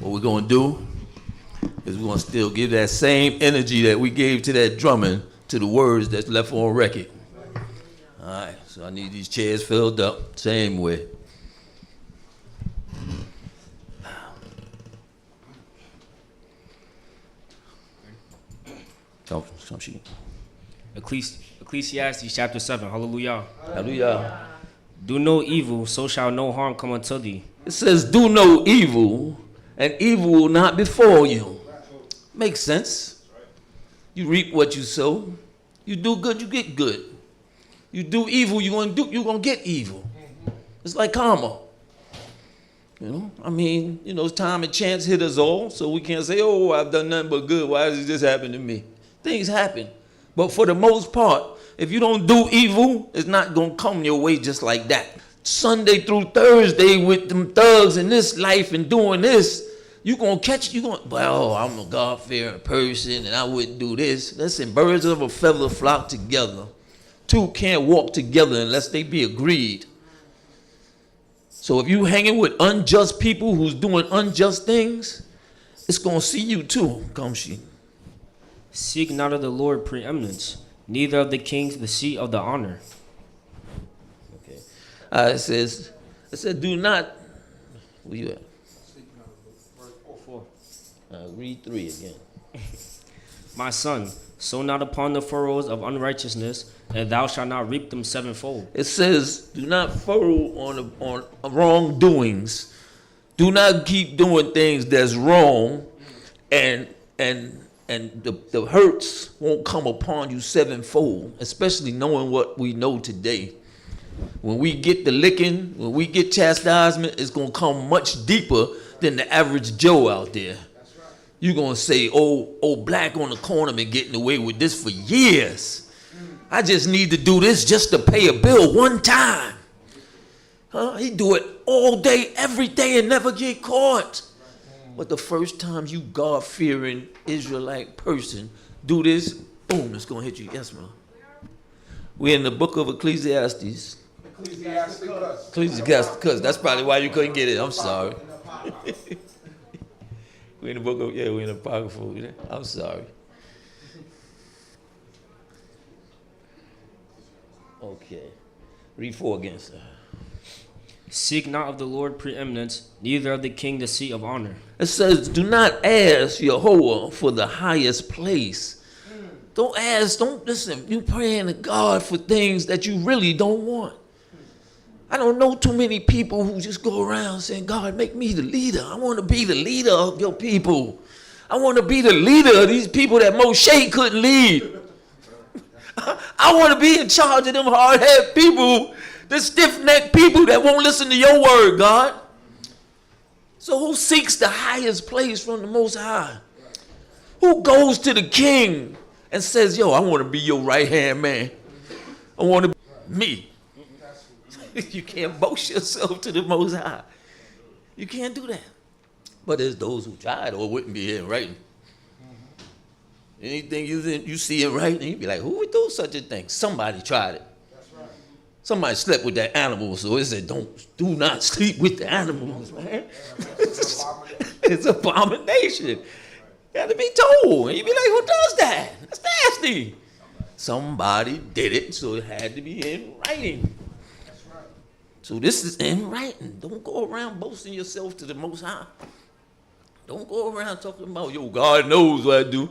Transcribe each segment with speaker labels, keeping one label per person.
Speaker 1: what we're going to do is we're going to still give that same energy that we gave to that drumming to the words that's left on record. All right, so I need these chairs filled up, same way. Some sheet.
Speaker 2: Ecclesiastes chapter 7, hallelujah.
Speaker 1: Hallelujah.
Speaker 2: Do no evil, so shall no harm come unto thee.
Speaker 1: It says, do no evil, and evil will not befall you. Makes sense. You reap what you sow. You do good, you get good. You do evil, you're gonna get evil. It's like karma. You know, I mean, you know, time and chance hit us all, so we can't say, oh, I've done nothing but good. Why does this happen to me? Things happen. But for the most part, if you don't do evil, it's not going to come your way just like that. Sunday through Thursday with them thugs in this life and doing this, well, I'm a God-fearing person and I wouldn't do this. Listen, birds of a feather flock together. Two can't walk together unless they be agreed. So if you hanging with unjust people who's doing unjust things, it's going to see you too, come she.
Speaker 2: Seek not of the Lord preeminence, neither of the kings the seat of the honor.
Speaker 1: Okay. It says, do not, where you at?
Speaker 2: Verse 4.
Speaker 1: Read 3 again.
Speaker 2: My son, sow not upon the furrows of unrighteousness, and thou shalt not reap them sevenfold.
Speaker 1: It says, do not furrow on wrongdoings. Do not keep doing things that's wrong, and the hurts won't come upon you sevenfold, especially knowing what we know today. When we get the licking, when we get chastisement, it's going to come much deeper than the average Joe out there. That's right. You're going to say, oh, black on the corner been getting away with this for years. I just need to do this just to pay a bill one time. He do it all day, every day, and never get caught. But the first time you God-fearing Israelite person do this, boom, it's going to hit you. Yes, ma'am. We're in the book of Ecclesiastes. Ecclesiasticus. That's probably why you couldn't get it. I'm sorry. We're in the book of, we're in the Apocrypha. I'm sorry. Okay. Read 4 again, sir.
Speaker 2: Seek not of the Lord preeminence, neither of the king the seat of honor.
Speaker 1: It says, do not ask Yahweh for the highest place. Don't listen. You praying to God for things that you really don't want. I don't know too many people who just go around saying, God, make me the leader. I want to be the leader of your people. I want to be the leader of these people that Moshe couldn't lead. I want to be in charge of them hard-headed people, the stiff-necked people that won't listen to your word, God. So who seeks the highest place from the Most High? Who goes to the king and says, yo, I want to be your right-hand man. I want to be me. You can't boast yourself to the Most High. You can't do that. But there's those who tried or wouldn't be in writing. Anything you see in writing, you'd be like, who would do such a thing? Somebody tried it. That's right. Somebody slept with that animal, so it said, do not sleep with the animals, man. It's an abomination. You have to be told. And you'd be like, who does that? That's nasty. Somebody did it, so it had to be in writing. That's right. So this is in writing. Don't go around boasting yourself to the Most High. Don't go around talking about, yo, God knows what I do.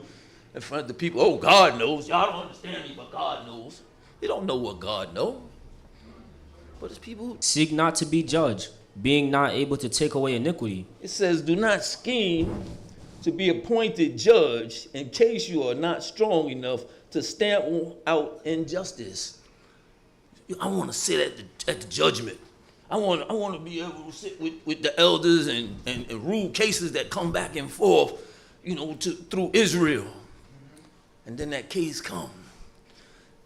Speaker 1: In front of the people, oh, God knows. Y'all don't understand me, but God knows. You don't know what God knows. But it's people who
Speaker 2: seek not to be judged, being not able to take away iniquity.
Speaker 1: It says, do not scheme to be appointed judge in case you are not strong enough to stamp out injustice. I want to sit at the judgment. I want to be able to sit with the elders and rule cases that come back and forth, through Israel. And then that case come.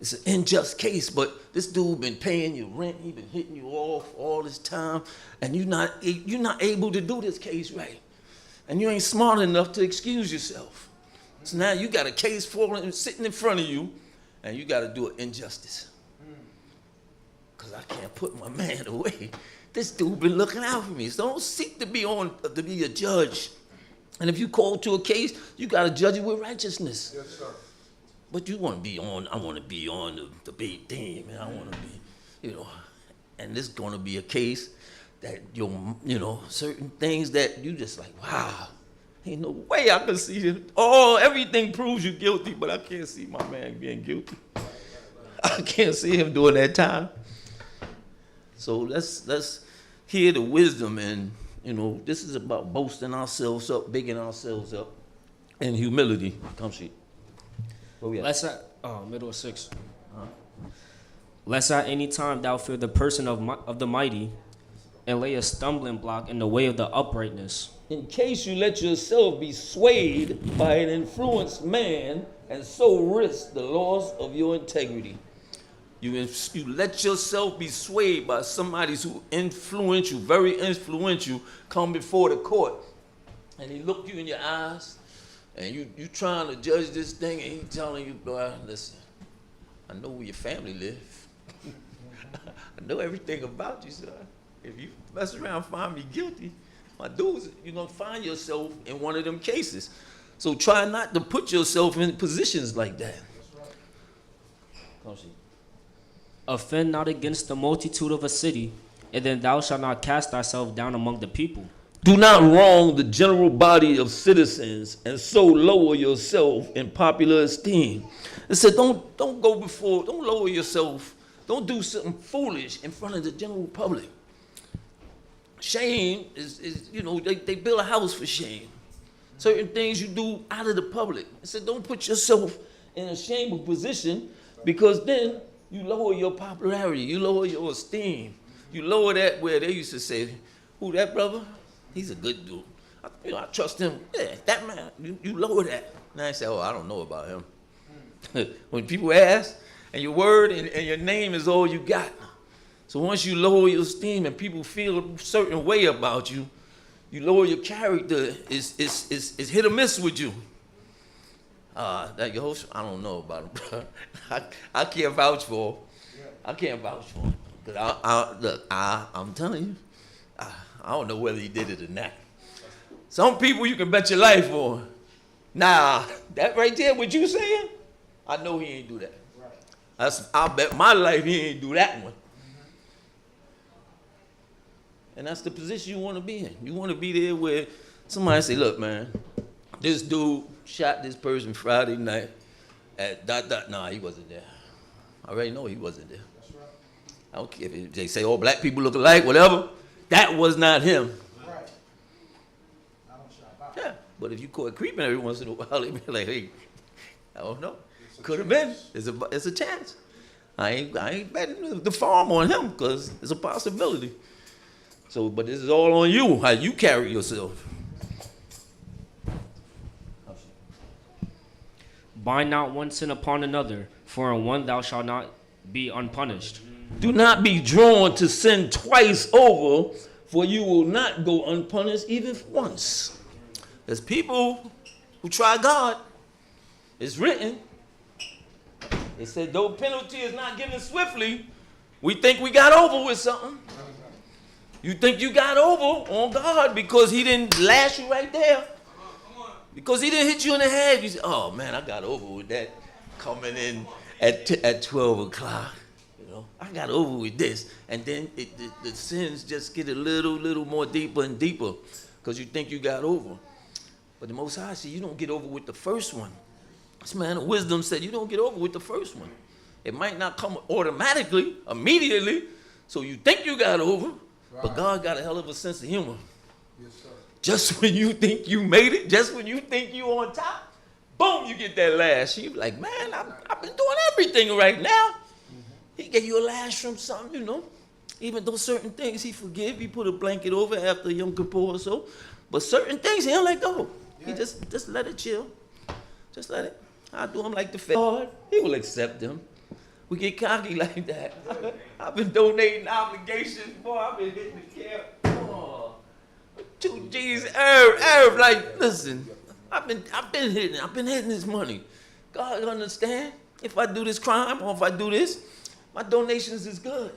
Speaker 1: It's an unjust case, but this dude been paying you rent. He been hitting you off all this time, and you're not able to do this case right, and you ain't smart enough to excuse yourself. So now you got a case sitting in front of you, and you got to do an injustice. Cause I can't put my man away. This dude been looking out for me. So don't seek to be a judge. And if you call to a case, you got to judge it with righteousness.
Speaker 3: Yes, sir.
Speaker 1: But you want to be on, I want to be on the debate team, man. I want to be, and this is going to be a case that certain things that you just like, wow, ain't no way I can see it. Oh, everything proves you guilty, but I can't see my man being guilty. I can't see him doing that time. So let's hear the wisdom, and this is about boasting ourselves up, bigging ourselves up, and humility. Come see. Where we at?
Speaker 2: Lest at middle of 6. Lest at any time thou fear the person of the mighty, and lay a stumbling block in the way of the uprightness.
Speaker 1: In case you let yourself be swayed by an influenced man, and so risk the loss of your integrity. You let yourself be swayed by somebody who influence you, very influential, come before the court, and he look you in your eyes, and you trying to judge this thing, and he telling you, boy, listen, I know where your family live. I know everything about you, son. If you mess around and find me guilty, my dudes, you're going to find yourself in one of them cases. So try not to put yourself in positions like that. Come see.
Speaker 2: Offend not against the multitude of a city, and then thou shalt not cast thyself down among the people.
Speaker 1: Do not wrong the general body of citizens, and so lower yourself in popular esteem. It said, don't go before, don't lower yourself, don't do something foolish in front of the general public. Shame is they build a house for shame. Certain things you do out of the public. It said, don't put yourself in a shameful position, because then you lower your popularity, you lower your esteem. You lower that where they used to say, who, that brother? He's a good dude. I trust him. Yeah, that man, you lower that. Now I say, oh, I don't know about him. When people ask, and your word and your name is all you got. So once you lower your esteem and people feel a certain way about you, you lower your character, is hit or miss with you. That your host, I don't know about him, bro. I can't vouch for him. I can't vouch for him. Because I'm telling you, I don't know whether he did it or not. Some people you can bet your life on. Nah, that right there, what you saying, I know he ain't do that. I'll bet my life he ain't do that one. And that's the position you want to be in. You want to be there where somebody say, look, man, this dude shot this person Friday night at ... Nah, he wasn't there. I already know he wasn't there. That's right. I don't care if they say, oh, black people look alike, whatever. That was not him. Right. I don't shot back. Yeah, but if you caught creeping every once in a while, they'd be like, hey, I don't know. Could have been. It's a chance. I ain't betting the farm on him, because it's a possibility. So, but this is all on you, how you carry yourself.
Speaker 2: Bind not one sin upon another, for in one thou shalt not be unpunished.
Speaker 1: Do not be drawn to sin twice over, for you will not go unpunished even once. There's people who try God. It's written. It said, though penalty is not given swiftly, we think we got over with something. You think you got over on God because he didn't lash you right there. Because he didn't hit you in the head. You say, oh, man, I got over with that coming in at 12 o'clock. I got over with this. And then the sins just get a little more deeper and deeper because you think you got over. But the Most High said, you don't get over with the first one. This man of wisdom said, you don't get over with the first one. It might not come automatically, immediately, so you think you got over, but God got a hell of a sense of humor. Yes, sir. Just when you think you made it, just when you think you on top, boom, you get that lash. You be like, man, I've been doing everything right now. He gave you a lash from something, Even though certain things he forgive, he put a blanket over after Yom Kippur or so. But certain things he don't let go. Yeah. He just let it chill. Just let it. I do him like the Lord. He will accept them. We get cocky like that. I've been donating obligations, boy. I've been hitting the camp. Oh, 2 G's, Herb. Like, listen, I've been hitting this money. God understand. If I do this crime or if I do this, my donations is good.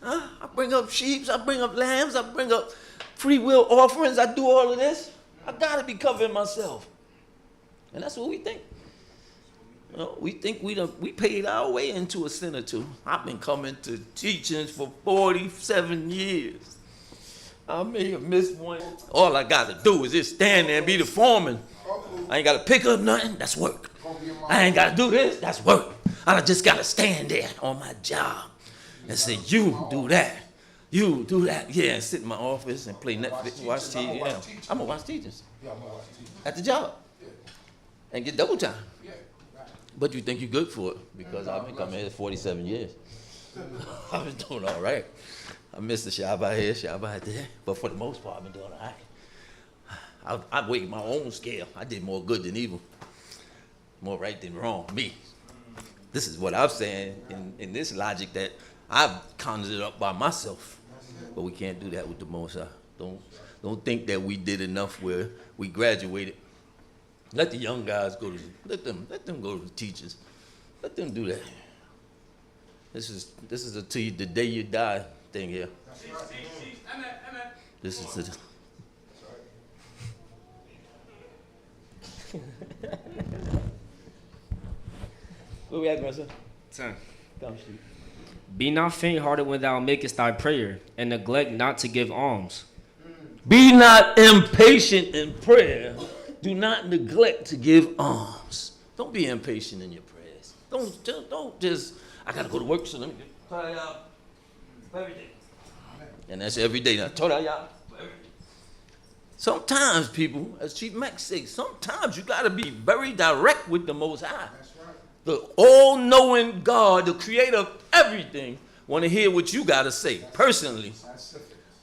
Speaker 1: I bring up sheep, I bring up lambs, I bring up free will offerings. I do all of this. I gotta be covering myself. And that's what we think. You know, we think we paid our way into a sin or two. I've been coming to teachings for 47 years. I may have missed one. All I got to do is just stand there and be the foreman. I ain't got to pick up nothing. That's work. I ain't got to do this. That's work. I just got to stand there on my job and say, you do that. You do that. Yeah, and sit in my office and play Netflix, watch TV. Yeah. I'm going to watch teachers at the job and get double time. But you think you're good for it because I've been coming here 47 years. I've been doing all right. I missed the Shabbat here, Shabbat there, but for the most part, I've been doing all right. I weighed my own scale. I did more good than evil, more right than wrong. Me. This is what I'm saying in this logic that I've conjured it up by myself. But we can't do that with the Most High. Don't think that we did enough where we graduated. Let the young guys go to let them go to the teachers. Let them do that. This is the day you die thing here. This is the where we at, grandson?
Speaker 2: 10.
Speaker 1: Come shoot.
Speaker 2: Be not faint-hearted when thou makest thy prayer, and neglect not to give alms.
Speaker 1: Be not impatient in prayer. Do not neglect to give alms. Don't be impatient in your prayers. Don't just, I got to go to work, so let me get torah every day. And that's every day now. Torah. Sometimes people, as Chief Max says, sometimes you got to be very direct with the Most High. The all-knowing God, the creator of everything, want to hear what you got to say personally.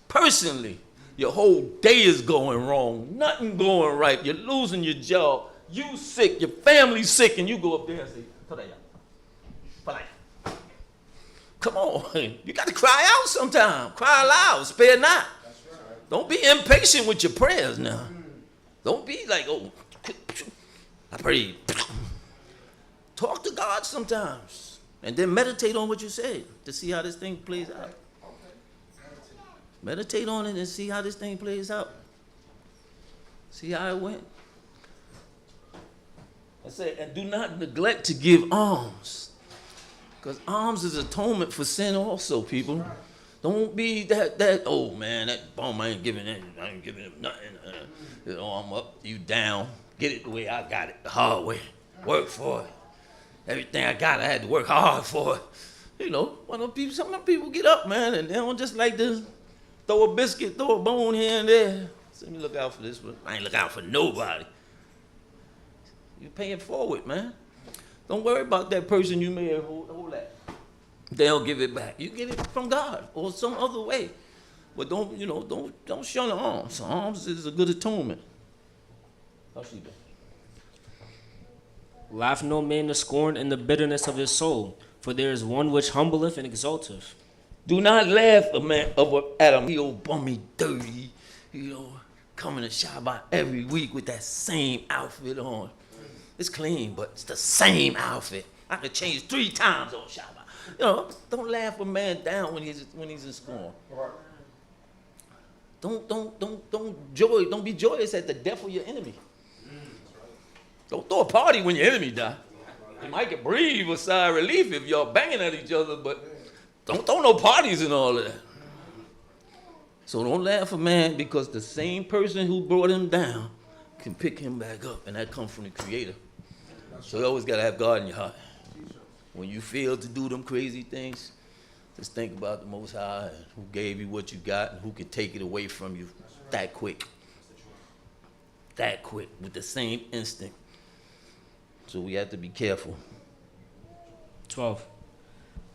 Speaker 1: Personally. Your whole day is going wrong. Nothing going right. You're losing your job. You sick. Your family's sick. And you go up there and say, come on. You got to cry out sometime. Cry loud. Spare not. Don't be impatient with your prayers now. Don't be like, oh, I prayed. Talk to God sometimes. And then meditate on what you said to see how this thing plays out. Meditate on it and see how this thing plays out. See how it went. I said, and do not neglect to give alms. Because alms is atonement for sin also, people. Don't be that, oh man, that bum, I ain't giving him nothing. You know, I'm up, you down. Get it the way I got it, the hard way. Work for it. Everything I got, I had to work hard for it. You know, some of them people get up, man, and they don't just like this. Throw a biscuit, throw a bone here and there. So let me look out for this one. I ain't look out for nobody. You're paying forward, man. Don't worry about that person you may have hold that. They'll give it back. You get it from God or some other way. But don't shun the alms. Alms is a good atonement. How's she been?
Speaker 2: Laugh no man to scorn in the bitterness of his soul, for there is one which humbleth and exalteth.
Speaker 1: Do not laugh at him, he old bummy, dirty, coming to Shabbat every week with that same outfit on. It's clean, but it's the same outfit. I could change 3 times on Shabbat. Don't laugh a man down when he's in scorn. Don't be joyous at the death of your enemy. Don't throw a party when your enemy die. You might get breathe a sigh of relief if y'all banging at each other, but don't throw no parties and all of that. So don't laugh a man because the same person who brought him down can pick him back up, and that comes from the Creator. So you always got to have God in your heart. When you fail to do them crazy things, just think about the Most High and who gave you what you got and who can take it away from you that quick. That quick, with the same instinct. So we have to be careful.
Speaker 2: 12.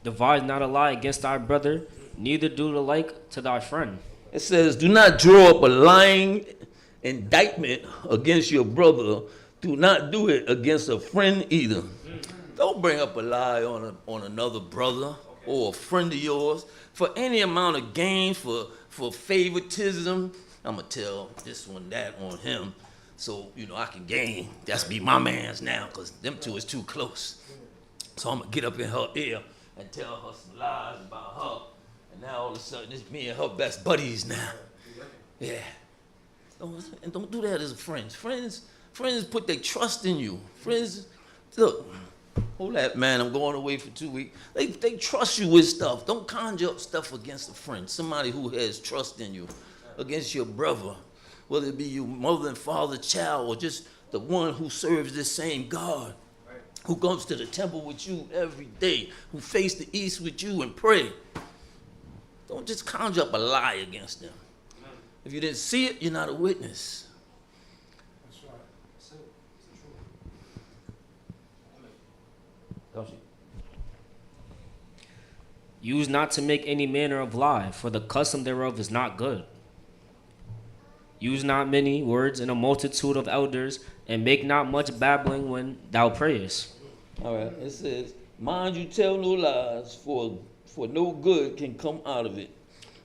Speaker 2: Devise not a lie against thy brother, neither do the like to thy friend.
Speaker 1: It says, do not draw up a lying indictment against your brother. Do not do it against a friend either. Don't bring up a lie on another brother or a friend of yours for any amount of gain, for favoritism. I'm going to tell this one that on him so, I can gain. That's be my man's now because them two is too close. So I'm going to get up in her ear and tell her some lies about her. And now all of a sudden it's me and her best buddies now. Yeah. And don't do that as friends. Friends put their trust in you. Friends, look, hold that, man, I'm going away for 2 weeks. They trust you with stuff. Don't conjure up stuff against a friend, somebody who has trust in you, against your brother, whether it be your mother and father, child, or just the one who serves this same God, who comes to the temple with you every day, who face the east with you and pray. Don't just conjure up a lie against them. If you didn't see it, you're not a witness.
Speaker 3: That's right. That's it. It's the truth.
Speaker 1: Don't you?
Speaker 2: Use not to make any manner of lie, for the custom thereof is not good. Use not many words in a multitude of elders, and make not much babbling when thou prayest.
Speaker 1: All right, it says, mind you tell no lies, for no good can come out of it.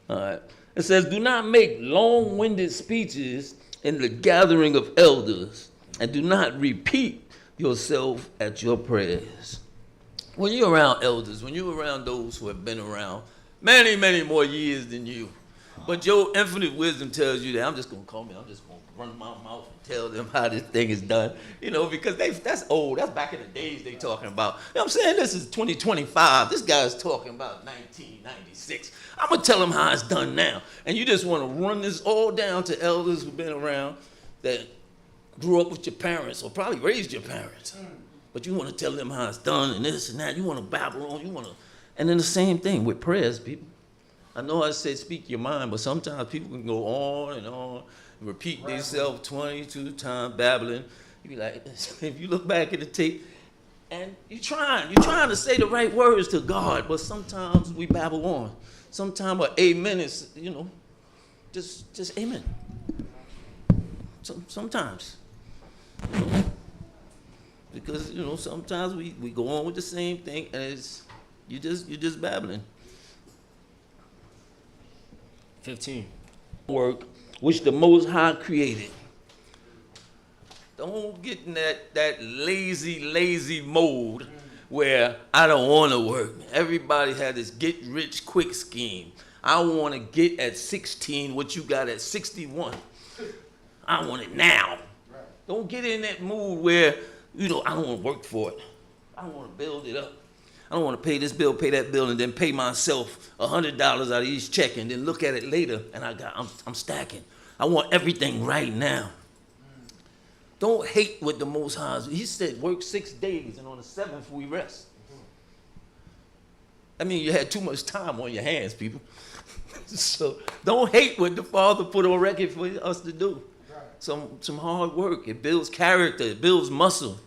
Speaker 1: All right. It says, do not make long-winded speeches in the gathering of elders, and do not repeat yourself at your prayers. When you're around elders, when you're around those who have been around many, many more years than you, but your infinite wisdom tells you that I'm just going to come in, I'm just going to run my mouth and tell them how this thing is done, you know, because that's old. That's back in the days they talking about. You know what I'm saying? This is 2025. This guy's talking about 1996. I'm going to tell them how it's done now. And you just want to run this all down to elders who've been around that grew up with your parents or probably raised your parents. But you want to tell them how it's done and this and that. You want to babble on. And then the same thing with prayers, people. I know I said speak your mind, but sometimes people can go on and repeat themselves 22 times, babbling. You be like, if you look back at the tape, and you're trying to say the right words to God, but sometimes we babble on. Sometimes an amen is, just amen. Sometimes. Because, sometimes we go on with the same thing, and you're just babbling.
Speaker 2: 15.
Speaker 1: Work which the Most High created. Don't get in that lazy mode where I don't want to work. Everybody had this get rich quick scheme. I want to get at 16 what you got at 61. I want it now. Don't get in that mood where, I don't want to work for it. I don't want to build it up. I don't want to pay this bill, pay that bill, and then pay myself $100 out of each check and then look at it later and I'm stacking. I want everything right now. Don't hate what the Most High. He said work 6 days and on the 7th we rest. I mean, you had too much time on your hands, people. So don't hate what the Father put on record for us to do. Some hard work. It builds character. It builds muscle.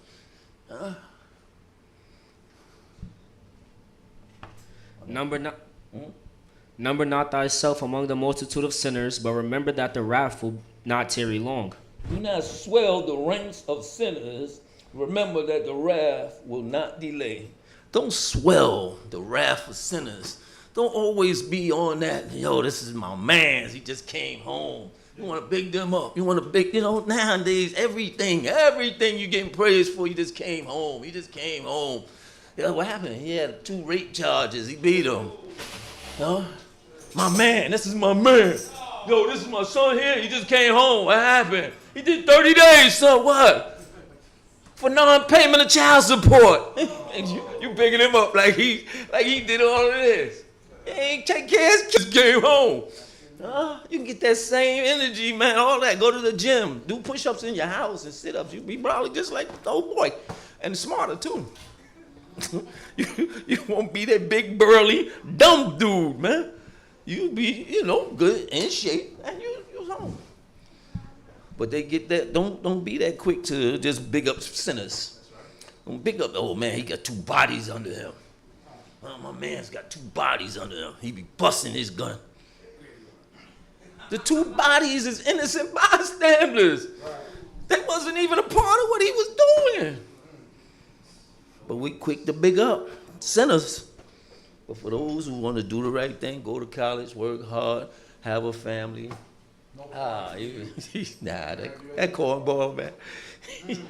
Speaker 2: Number not thyself among the multitude of sinners, but remember that the wrath will not tarry long.
Speaker 1: Do not swell the ranks of sinners. Remember that the wrath will not delay. Don't swell the wrath of sinners. Don't always be on that, this is my man's. He just came home. You want to big them up. You want to big, nowadays, everything you're getting praised for, he just came home. He just came home. What happened? He had 2 rape charges. He beat him. My man, this is my man. This is my son here. He just came home. What happened? He did 30 days, so what? For non-payment of child support. And you picking him up like he did all of this. He ain't take care of his kids, came home. You can get that same energy, man, all that. Go to the gym. Do push-ups in your house and sit-ups. You'll be probably just like the old boy. And smarter, too. You won't be that big, burly, dumb dude, man. You be, good, in shape, and you're home. But they get that, don't be that quick to just big up sinners. Don't big up, man, he got 2 bodies under him. My man's got 2 bodies under him. He be busting his gun. The 2 bodies is innocent bystanders. They wasn't even a part of what he was doing. But we quick to big up sinners. But for those who want to do the right thing, go to college, work hard, have a family. That cornball, man.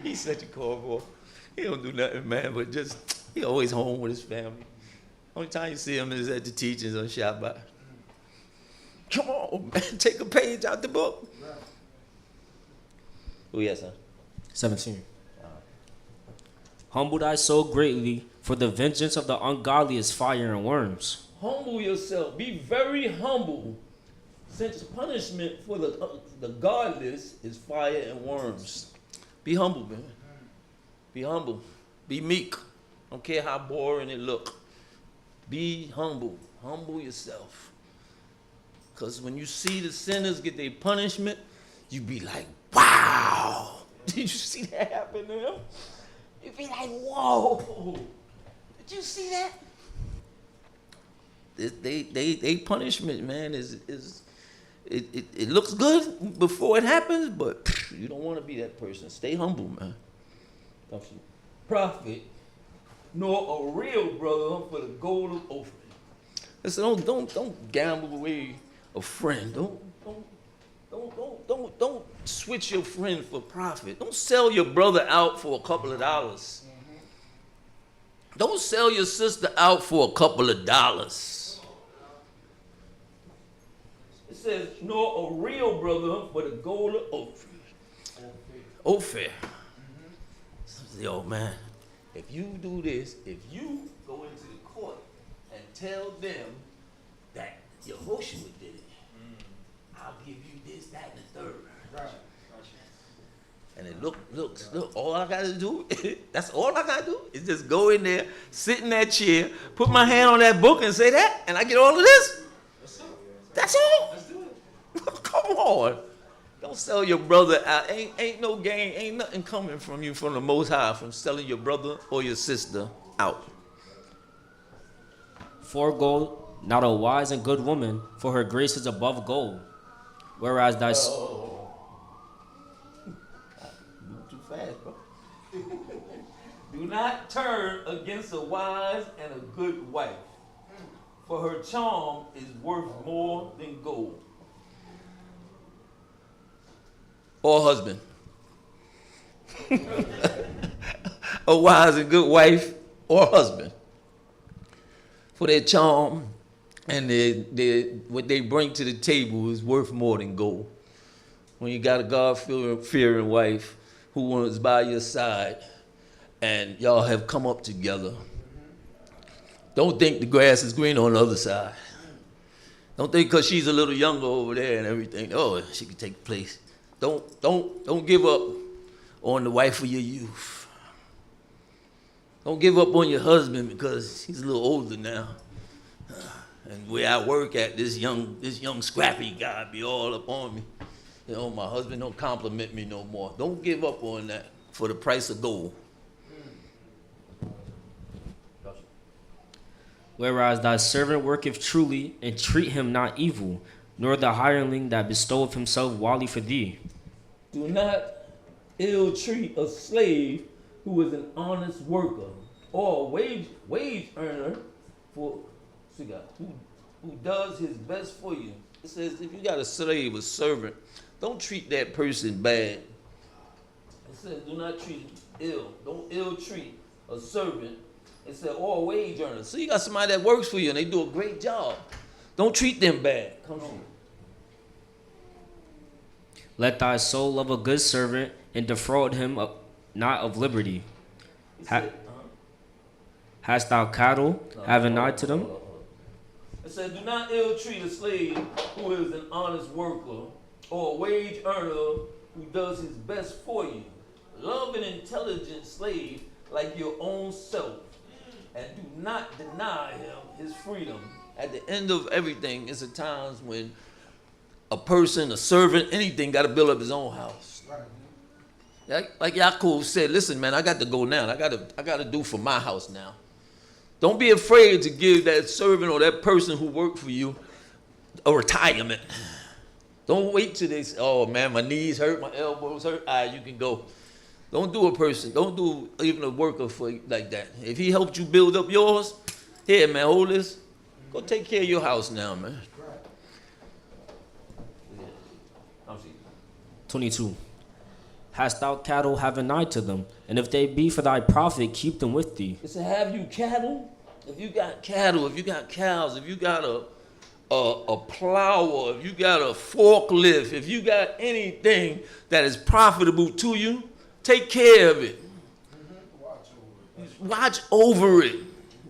Speaker 1: He's such a cornball. He don't do nothing, man, but he always home with his family. Only time you see him is at the teachings on Shabbat. Come on, man, take a page out the book. Oh, yes, sir.
Speaker 2: 17. Humble thy soul greatly, for the vengeance of the ungodly is fire and worms.
Speaker 1: Humble yourself. Be very humble, since punishment for the godless is fire and worms. Be humble, man. Be humble. Be meek. Don't care how boring it look. Be humble. Humble yourself. Because when you see the sinners get their punishment, you be like, wow. Did you see that happen to them? You be like, whoa. Did you see that? They punishment, man, it looks good before it happens, but you don't want to be that person. Stay humble, man. Prophet, nor a real brother for the gold of offering. Listen, don't gamble away a friend. Don't switch your friend for profit. Don't sell your brother out for a couple of dollars. Don't sell your sister out for a couple of dollars. It says, nor a real brother for the gold of offering. Ophir. Yo, man, if you do this, if you go into the court and tell them that Yehoshua did it, I'll give you this, that, and the third.
Speaker 3: Right.
Speaker 1: And it look, all I gotta do, that's all I gotta do, is just go in there, sit in that chair, put my hand on that book and say that, and I get all of this? That's all?
Speaker 3: Let's do it.
Speaker 1: Come on. Don't sell your brother out. Ain't no gain, ain't nothing coming from you from the Most High from selling your brother or your sister out.
Speaker 2: Forego not a wise and good woman, for her grace is above gold. Whereas thy
Speaker 1: Move too fast, bro. Do not turn against a wise and a good wife, for her charm is worth more than gold. Or husband. A wise and good wife or husband. For their charm and what they bring to the table is worth more than gold. When you got a God-fearing wife who was by your side and y'all have come up together, don't think the grass is green on the other side. Don't think because she's a little younger over there and everything, oh, she can take place. Don't give up on the wife of your youth. Don't give up on your husband because he's a little older now. And where I work at, this young scrappy guy be all up on me. You know, my husband don't compliment me no more. Don't give up on that for the price of gold.
Speaker 2: Whereas thy servant worketh truly, and treat him not evil, nor the hireling that bestoweth himself wildly for thee.
Speaker 1: Do not ill treat a slave who is an honest worker or a wage earner who does his best for you. It says if you got a slave, a servant, don't treat that person bad. It says do not treat ill. Don't ill treat a servant. It said or a wage earner. So you got somebody that works for you and they do a great job. Don't treat them bad. Come on.
Speaker 2: Let thy soul love a good servant, and defraud him not of liberty. Hast thou cattle, have an eye to them?
Speaker 1: It says, do not ill treat a slave who is an honest worker or a wage earner who does his best for you. Love an intelligent slave like your own self, and do not deny him his freedom. At the end of everything, it's at times when a person, a servant, anything got to build up his own house. Like Yaakov said, listen, man, I got to go now. I got to do for my house now. Don't be afraid to give that servant or that person who worked for you a retirement. Don't wait till they say, oh, man, my knees hurt, my elbows hurt. All right, you can go. Don't do even a worker for like that. If he helped you build up yours, here, man, hold this. Go take care of your house now, man.
Speaker 2: 22. Hast thou cattle, have an eye to them, and if they be for thy profit, keep them with thee.
Speaker 1: It said, have you cattle? If you got cattle, if you got cows, if you got a plow, if you got a forklift, if you got anything that is profitable to you, take care of it. Watch over it.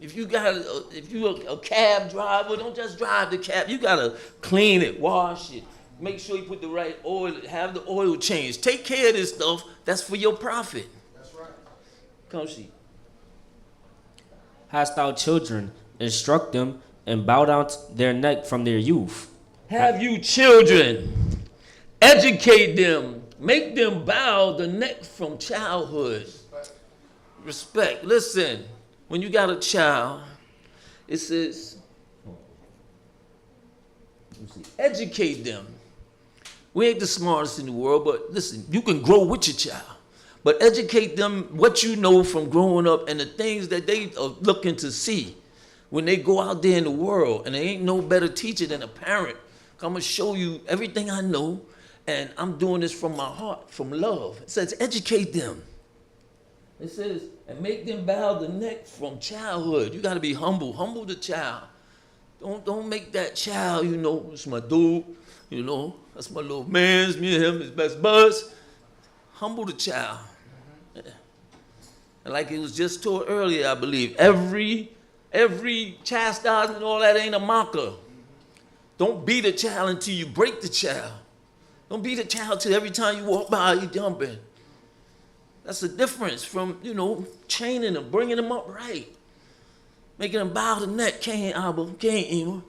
Speaker 1: If you a cab driver, don't just drive the cab. You gotta clean it, wash it, make sure you put the right oil, have the oil changed. Take care of this stuff. That's for your profit.
Speaker 3: That's right.
Speaker 1: Come see.
Speaker 2: Hast thou children, instruct them, and bow down their neck from their youth.
Speaker 1: Have you children, educate them, make them bow the neck from childhood. Respect. Listen, when you got a child, it says, educate them. We ain't the smartest in the world, but listen, you can grow with your child. But educate them what you know from growing up and the things that they are looking to see when they go out there in the world. And there ain't no better teacher than a parent. I'm going to show you everything I know, and I'm doing this from my heart, from love. It says educate them. It says, and make them bow the neck from childhood. You got to be humble. Humble the child. Don't make that child, you know, it's my dude, you know, that's my little man's, me and him, his best buds. Humble the child. Yeah. And like it was just told earlier, I believe, every chastisement and all that ain't a mocker. Don't beat a child until you break the child. Don't beat a child till every time you walk by, you jumping. That's the difference from, you know, chaining them, bringing them up right. Making them bow the neck, can't Abba, can't Ema.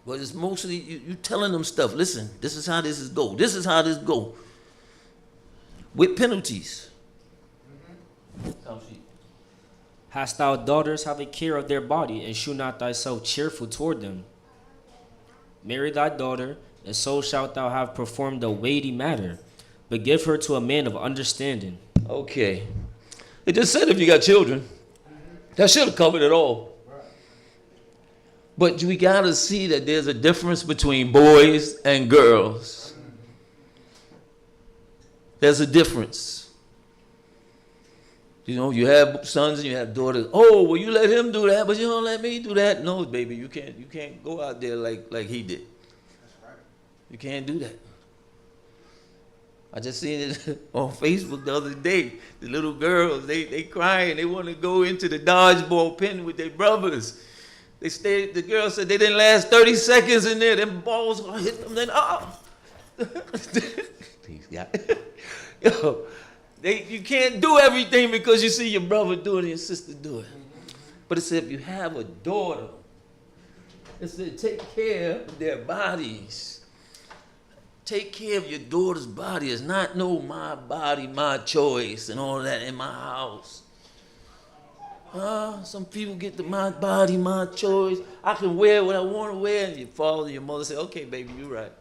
Speaker 1: But it's mostly you telling them stuff. Listen, this is how this is go. This is how this go. With penalties.
Speaker 2: Hast thou daughters, have a care of their body, and shew not thyself cheerful toward them. Marry thy daughter, and so shalt thou have performed a weighty matter, but give her to a man of understanding.
Speaker 1: Okay. It just said if you got children. That should have covered it all. But we got to see that there's a difference between boys and girls. There's a difference. You know, you have sons and you have daughters. Oh, well, you let him do that, but you don't let me do that. No, baby, you can't go out there like he did.
Speaker 3: That's right.
Speaker 1: You can't do that. I just seen it on Facebook the other day. The little girls, they crying. They want to go into the dodgeball pen with their brothers. They stayed. The girl said they didn't last 30 seconds in there. Them balls gonna hit them. Then Yo, you can't do everything because you see your brother do it and your sister do it. But it said if you have a daughter, it said take care of their bodies. Take care of your daughter's body. It's not no my body, my choice and all that in my house. Some people get the my body, my choice. I can wear what I want to wear. And your father and your mother say, okay, baby, you're right.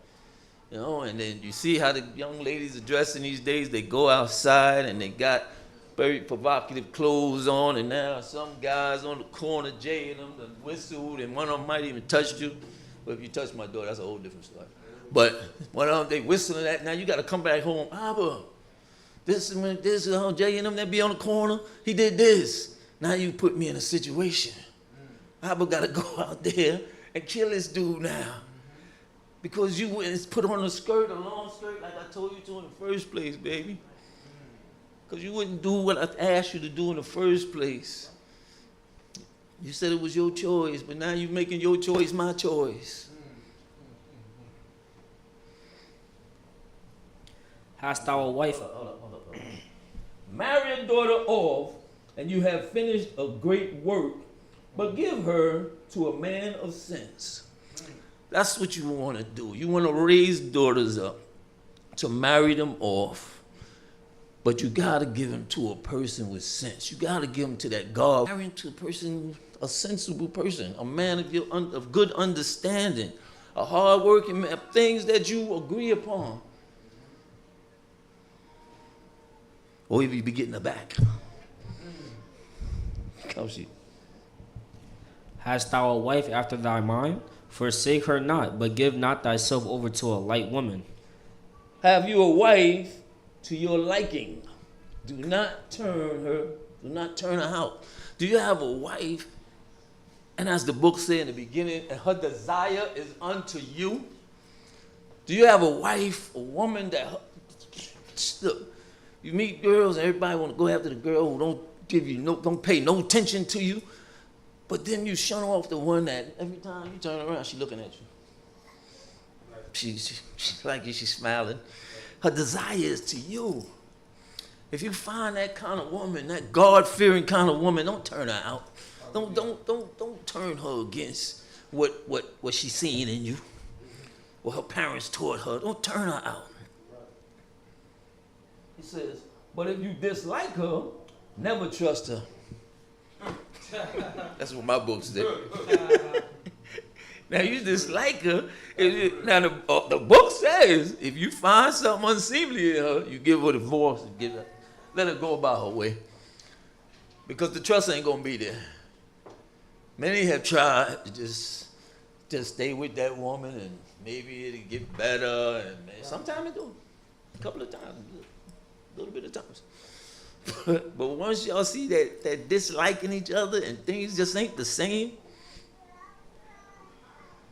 Speaker 1: You know, and then you see how the young ladies are dressing these days. They go outside and they got very provocative clothes on. And now some guys on the corner jaying them, the whistled, and one of them might even touch you. But if you touch my daughter, that's a whole different story. But one of them, they whistling that. Now you got to come back home. Abba, this is Jay and them that be on the corner. He did this. Now you put me in a situation. Abba got to go out there and kill this dude now. Because you wouldn't put on a skirt, a long skirt, like I told you to in the first place, baby. Because you wouldn't do what I asked you to do in the first place. You said it was your choice, but now you're making your choice my choice.
Speaker 2: Hast thou a wife?
Speaker 1: Hold up. Marry a daughter off, and you have finished a great work, but give her to a man of sense. That's what you want to do. You want to raise daughters up, to marry them off, but you got to give them to a person with sense. You got to give them to that God. Marrying to a person, a sensible person, a man of good understanding, a hard-working man, things that you agree upon. Or if you be getting the back. Come see.
Speaker 2: Hast thou a wife after thy mind? Forsake her not, but give not thyself over to a light woman.
Speaker 1: Have you a wife to your liking? Do not turn her out. Do you have a wife And as the book said in the beginning, and her desire is unto you. Do you have a wife, a woman that, look, you meet girls and everybody want to go after the girl who don't pay no attention to you, but then you shun off the one that every time you turn around, she looking at you. She's like you, she's smiling. Her desire is to you. If you find that kind of woman, that God-fearing kind of woman, don't turn her out. Don't turn her against what she's seeing in you, what her parents taught her. Don't turn her out. He says, but if you dislike her, never trust her. That's what my book said. Now you dislike her. Now the book says, if you find something unseemly in her, you give her the divorce and let her go about her way. Because the trust ain't gonna be there. Many have tried to just stay with that woman and maybe it'll get better. And sometimes it do. A couple of times. A little bit of times. But once y'all see that disliking each other and things just ain't the same,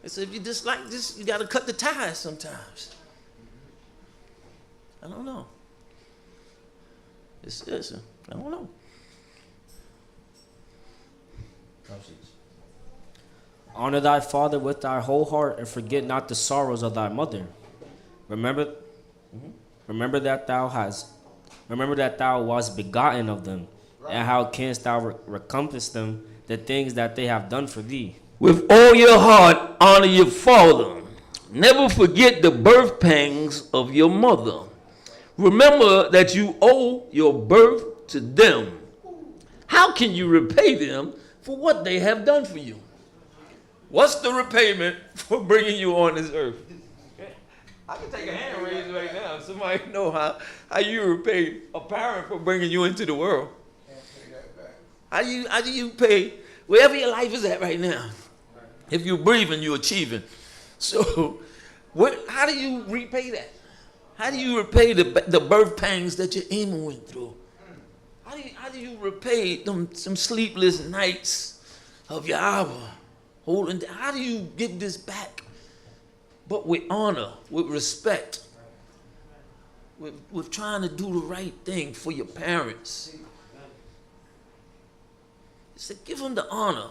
Speaker 1: so if you dislike this, you got to cut the ties sometimes. I don't know. Listen, I don't know.
Speaker 2: Honor thy father with thy whole heart, and forget not the sorrows of thy mother. Remember that thou wast begotten of them, and how canst thou recompense them the things that they have done for thee?
Speaker 1: With all your heart, honor your father. Never forget the birth pangs of your mother. Remember that you owe your birth to them. How can you repay them for what they have done for you? What's the repayment for bringing you on this earth? I can take a hand raise right now. Somebody know how you repay a parent for bringing you into the world. How do you pay wherever your life is at right now? If you're breathing, you're achieving. So how do you repay that? How do you repay the birth pangs that your Ema went through? How do you repay some sleepless nights of your hour? How do you give this back? But with honor, with respect, with trying to do the right thing for your parents. He said, give them the honor.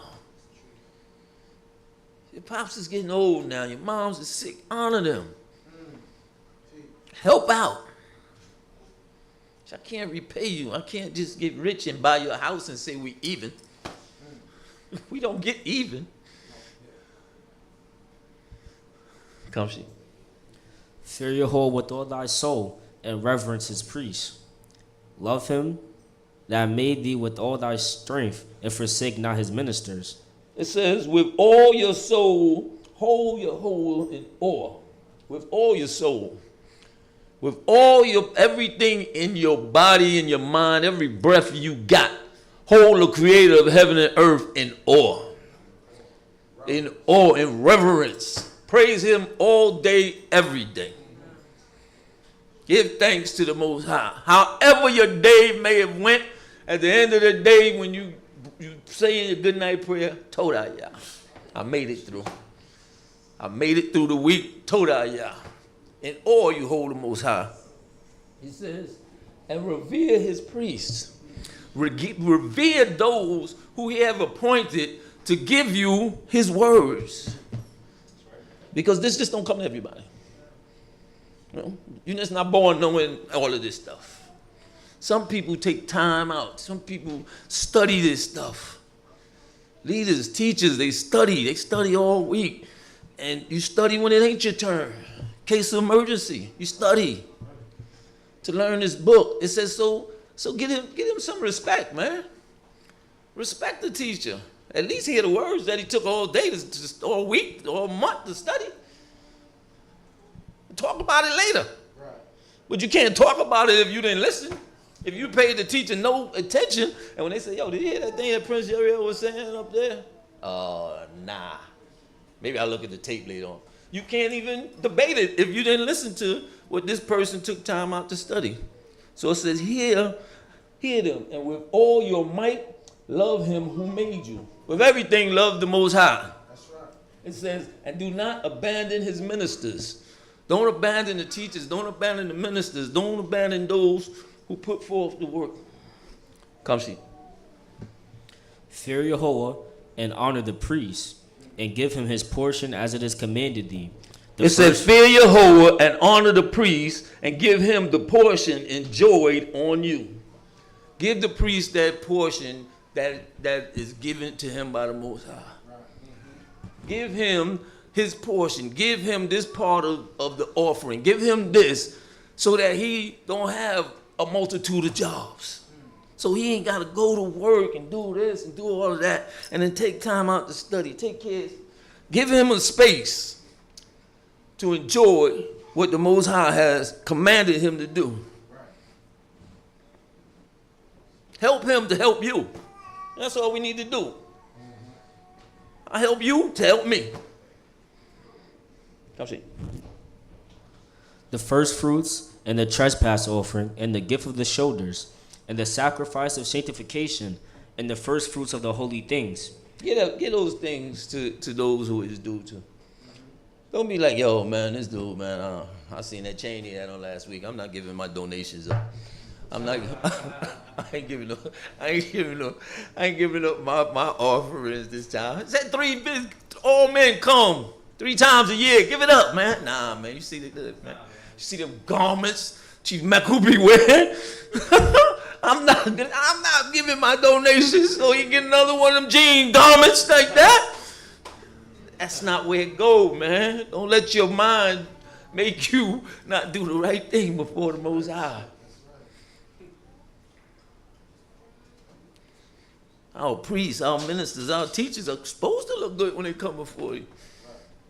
Speaker 1: Your pops is getting old now. Your moms is sick. Honor them. Help out. I can't repay you. I can't just get rich and buy you a house and say we even. We don't get even. Come see.
Speaker 2: Fear Yahweh with all thy soul, and reverence his priests. Love him that made thee with all thy strength, and forsake not his ministers.
Speaker 1: It says, with all your soul, hold your whole in awe. With all your soul. With all everything in your body, in your mind, every breath you got, hold the creator of heaven and earth in awe. In awe, in reverence. Praise him all day, every day. Give thanks to the Most High. However your day may have went, at the end of the day, when you say your good night prayer, torah YAH. I made it through. I made it through the week, torah YAH. In awe you hold the Most High. He says, and revere his priests. Revere those who he have appointed to give you his words. Because this just don't come to everybody. You're just not born knowing all of this stuff. Some people take time out. Some people study this stuff. Leaders, teachers, they study all week. And you study when it ain't your turn. Case of emergency, you study to learn this book. It says, so give him some respect, man. Respect the teacher. At least hear the words that he took all day, all week, all month to study. Talk about it later. Right. But you can't talk about it if you didn't listen. If you paid the teacher no attention, and when they say, yo, did you hear that thing that Prince Yeriel was saying up there? Nah. Maybe I'll look at the tape later on. You can't even debate it if you didn't listen to what this person took time out to study. So it says, hear them, and with all your might, love him who made you. With everything, love the Most High.
Speaker 3: That's right.
Speaker 1: It says, and do not abandon his ministers. Don't abandon the teachers. Don't abandon the ministers. Don't abandon those who put forth the work. Come see.
Speaker 2: Fear Yahweh and honor the priest, and give him his portion as it is commanded thee.
Speaker 1: It says, fear Yahweh and honor the priest, and give him the portion enjoyed on you. Give the priest that portion that is given to him by the Most High. Give him his portion. Give him this part of the offering. Give him this so that he don't have a multitude of jobs. So he ain't got to go to work and do this and do all of that and then take time out to study, take care. Give him a space to enjoy what the Most High has commanded him to do. Help him to help you. That's all we need to do. I help you to help me. Come see.
Speaker 2: The first fruits and the trespass offering and the gift of the shoulders and the sacrifice of sanctification and the first fruits of the holy things.
Speaker 1: Get those things to those who it is due to. Don't be like, yo, man, this dude, man, I seen that chain he had on last week. I'm not giving my donations up. I'm not. I ain't giving up my offerings this time. It said all men come 3 times a year. Give it up, man. Nah, man. You see man. You see them garments Chief Makubi wearing? I'm not giving my donations so he get another one of them jean garments like that. That's not where it go, man. Don't let your mind make you not do the right thing before the Most High. Our priests, our ministers, our teachers are supposed to look good when they come before you.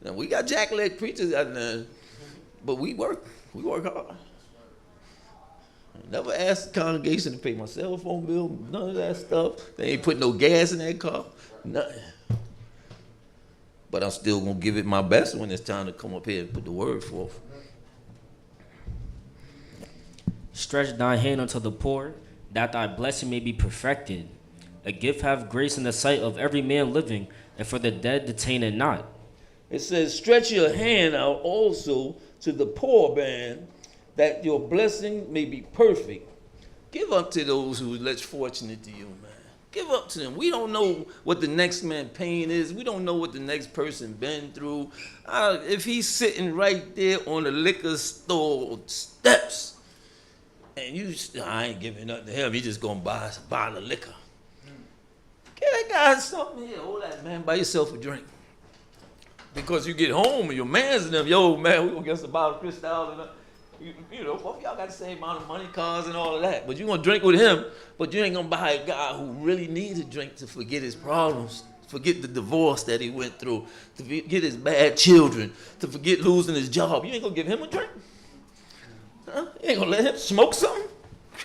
Speaker 1: Now, we got jackleg preachers out there, but we work hard. I never asked the congregation to pay my cell phone bill, none of that stuff. They ain't put no gas in that car, nothing. But I'm still going to give it my best when it's time to come up here and put the word forth.
Speaker 2: Stretch thy hand unto the poor, that thy blessing may be perfected. A gift have grace in the sight of every man living, and for the dead detain it not.
Speaker 1: It says, stretch your hand out also to the poor man, that your blessing may be perfect. Give up to those who are less fortunate to you, man. Give up to them. We don't know what the next man's pain is. We don't know what the next person been through. If he's sitting right there on the liquor store steps, and I ain't giving up to him. He just gonna buy the liquor. Get that guy something here. Hold that, man. Buy yourself a drink. Because you get home and your man's in them, yo, man, we gonna get us a bottle of Cristal and you know, both y'all got the same amount of money, cars, and all of that. But you gonna drink with him, but you ain't gonna buy a guy who really needs a drink to forget his problems, forget the divorce that he went through, to forget his bad children, to forget losing his job. You ain't gonna give him a drink? Huh? You ain't gonna let him smoke something?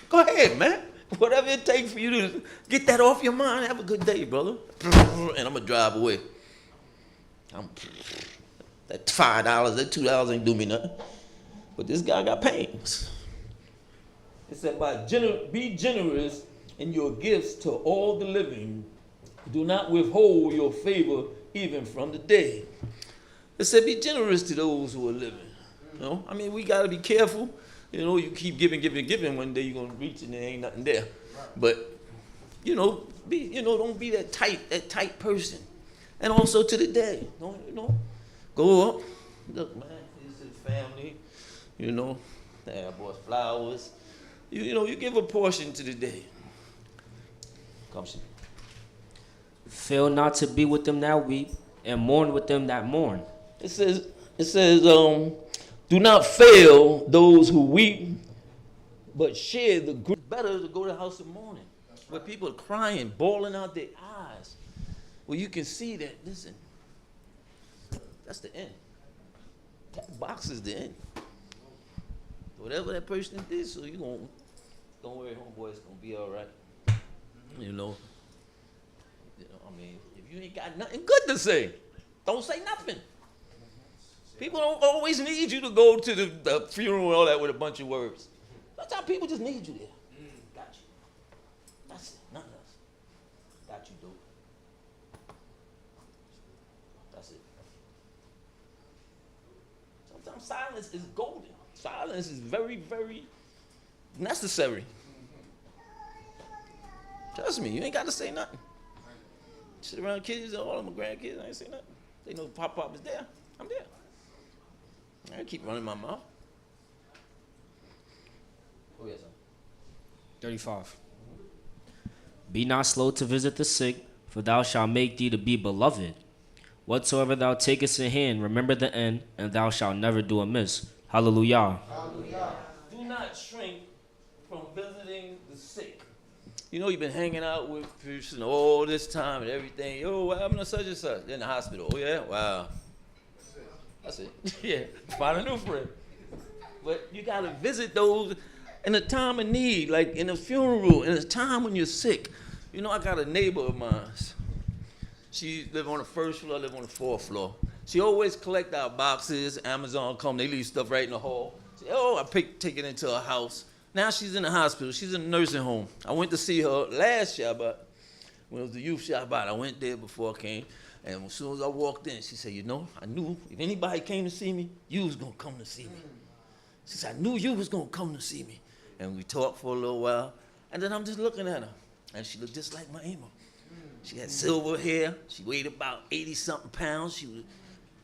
Speaker 1: Go ahead, man. Whatever it takes for you to get that off your mind, have a good day, brother. And I'm gonna drive away. That $5, that $2 ain't do me nothing. But this guy got pains. It said, be generous in your gifts to all the living. Do not withhold your favor even from the dead. It said, be generous to those who are living. You know, I mean, we got to be careful. You know, you keep giving. One day you're going to reach and there ain't nothing there. But, don't be that tight person. And also to the dead. Go up. Look, man, this is family. They bought flowers. You give a portion to the day. Come see.
Speaker 2: Fail not to be with them that weep, and mourn with them that mourn.
Speaker 1: It says, do not fail those who weep, but share the grief. It's better to go to the house of mourning, where people are crying, bawling out their eyes. Well, you can see that, listen, that's the end. That box is the end. Whatever that person did, so don't worry, homeboy, it's gonna be all right. I mean, if you ain't got nothing good to say, don't say nothing. People don't always need you to go to the funeral and all that with a bunch of words. Sometimes people just need you there. Got you. That's it, nothing else. silence is golden. Silence is very, very necessary. Trust me, you ain't got to say nothing. Sit around kids, all of my grandkids, I ain't say nothing. They know Pop is there. I'm there. I ain't keep running my mouth. Oh, yes, sir.
Speaker 2: 35. Be not slow to visit the sick, for thou shalt make thee to be beloved. Whatsoever thou takest in hand, remember the end, and thou shalt never do amiss. Hallelujah.
Speaker 1: Hallelujah. Do not shrink from visiting the sick. You know, you've been hanging out with people all this time and everything. Yo, what happened to such and such? They're in the hospital. Oh, yeah? Wow. That's it. Yeah, find a new friend. But you got to visit those in a time of need, like in a funeral, in a time when you're sick. You know, I got a neighbor of mine. She live on the first floor, I live on the fourth floor. She always collect our boxes. Amazon come, they leave stuff right in the hall. I take it into her house. Now she's in the hospital. She's in a nursing home. I went to see her last Shabbat, when it was the youth Shabbat. I went there before I came. And as soon as I walked in, she said, you know, I knew if anybody came to see me, you was going to come to see me. She said, I knew you was going to come to see me. And we talked for a little while. And then I'm just looking at her. And she looked just like my Emma. She had silver hair. She weighed about 80-something pounds. She was,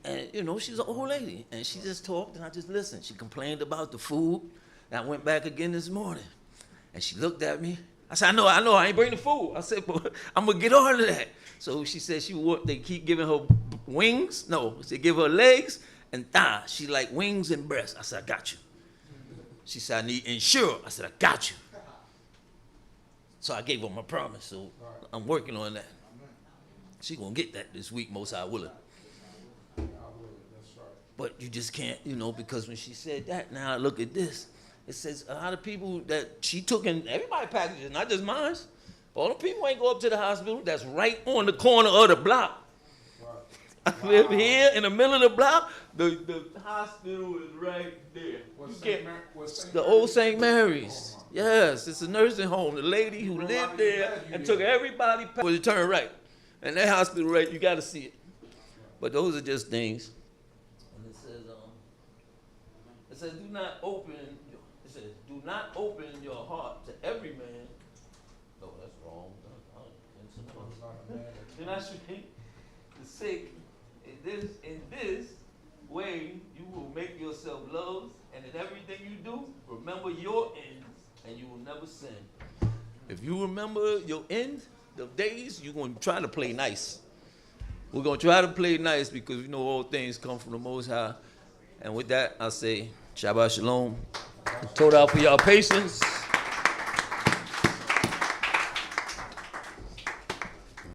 Speaker 1: and, you know, she's an old lady. And she just talked, and I just listened. She complained about the food. And I went back again this morning. And she looked at me. I said, I know, I ain't bring the food. I said, but I'm going to get all of that. So she said they keep giving her wings. No, they give her legs and thighs. She like wings and breasts. I said, I got you. She said, I need insure. I said, I got you. So I gave her my promise. So I'm working on that. She going to get that this week, most high willing. But you just can't, you know, because when she said that, now look at this. It says a lot of people that she took in, everybody packages, not just mine. All the people ain't go up to the hospital. That's right on the corner of the block. I live here in the middle of the block. The hospital is right there. The old St. Mary's. Yes, it's a nursing home. The lady who lived there and took everybody, well, you turn right. And that hospital right, you got to see it. But those are just things. And it says, do not open your heart to every man. No, that's wrong. Do not shrink the sick. In this way, you will make yourself loved, and in everything you do, remember your ends, and you will never sin. If you remember your end, the days, you're going to try to play nice. We're going to try to play nice because we know all things come from the Most High. And with that, I say, Shabbat Shalom. Torah for y'all patience.